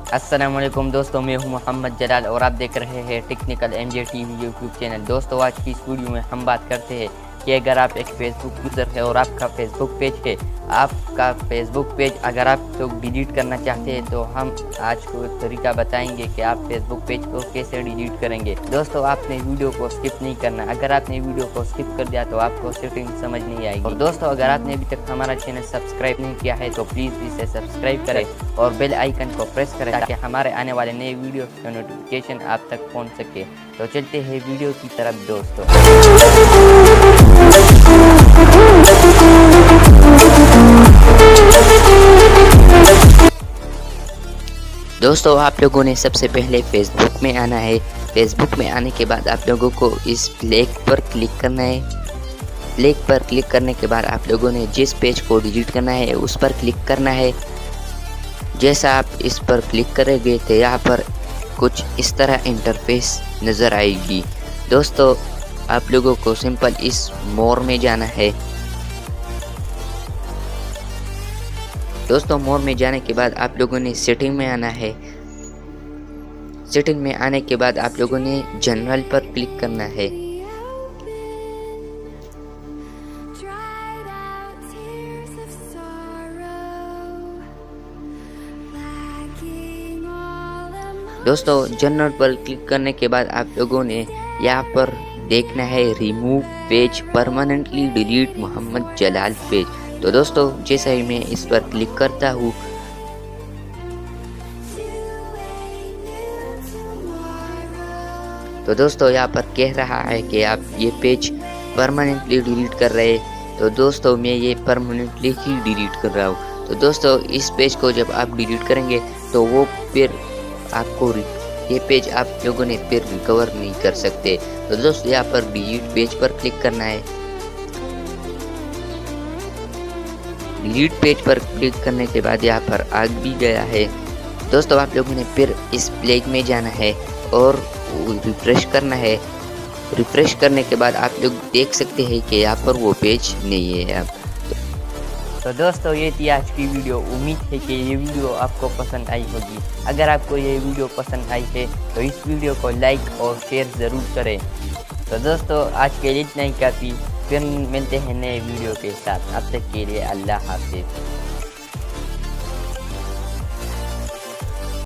अस्सलामुअलैकुम दोस्तों, मैं हूं मोहम्मद जलाल और आप देख रहे हैं technical MJ TV YouTube channel. दोस्तों, आज की इस वीडियो में हम बात करते हैं कि अगर आप एक फेसबुक यूज़र है और आपका फेसबुक पेज है, आपका फेसबुक पेज अगर आप तो डिलीट करना चाहते हैं तो हम आज को एक तरीका बताएंगे कि आप फेसबुक पेज को कैसे डिलीट करेंगे। दोस्तों, आपने वीडियो को स्किप नहीं करना। अगर आपने वीडियो को स्किप कर दिया तो आपको सेटिंग समझ नहीं आएगी। और दोस्तों, अगर आपने अभी तक हमारा चैनल सब्सक्राइब नहीं किया है तो प्लीज़ इसे सब्सक्राइब करें और बेल आइकन को प्रेस करें ताकि हमारे आने वाले नए वीडियो का नोटिफिकेशन आप तक पहुंच सके। तो चलते हैं वीडियो की तरफ दोस्तों। दोस्तों, आप लोगों ने सबसे पहले फेसबुक में आना है। फेसबुक में आने के बाद आप लोगों को इस प्लेग पर क्लिक करना है। प्लेग पर क्लिक करने के बाद आप लोगों ने जिस पेज को डिलीट करना है उस पर क्लिक करना है। जैसा आप इस पर क्लिक करेंगे तो यहाँ पर कुछ इस तरह इंटरफेस नज़र आएगी। दोस्तों, आप लोगों को सिंपल इस मोर में जाना है। दोस्तों, मोर में जाने के बाद आप लोगों ने सेटिंग में आना है। सेटिंग में आने के बाद आप लोगों ने जनरल पर क्लिक करना है। दोस्तों, जनरल पर क्लिक करने के बाद आप लोगों ने यहाँ पर देखना है remove page permanently delete Mohammad Jalal page. तो दोस्तों, जैसे ही मैं इस पर क्लिक करता हूँ तो दोस्तों यहाँ पर कह रहा है कि आप ये पेज परमानेंटली डिलीट कर रहे हैं। तो दोस्तों, मैं ये परमानेंटली ही डिलीट कर रहा हूँ। तो दोस्तों, इस पेज को जब आप डिलीट करेंगे तो वो फिर आपको ये पेज आप लोगों ने फिर रिकवर नहीं कर सकते। तो दोस्तों, यहाँ पर डिलीट पेज पर क्लिक करना है। डिलीट पेज पर क्लिक करने के बाद यहाँ पर आ भी गया है। दोस्तों, आप लोगों ने फिर इस प्लेग में जाना है और रिफ्रेश करना है। रिफ्रेश करने के बाद आप लोग देख सकते हैं कि यहाँ पर वो पेज नहीं है अब। तो दोस्तों, ये थी आज की वीडियो। उम्मीद है कि ये वीडियो आपको पसंद आई होगी। अगर आपको ये वीडियो पसंद आई है तो इस वीडियो को लाइक और शेयर ज़रूर करें। तो दोस्तों, आज के लिए इतना ही काफ़ी। फिर मिलते हैं नए वीडियो के साथ। अब तक के लिए अल्लाह हाफिज़।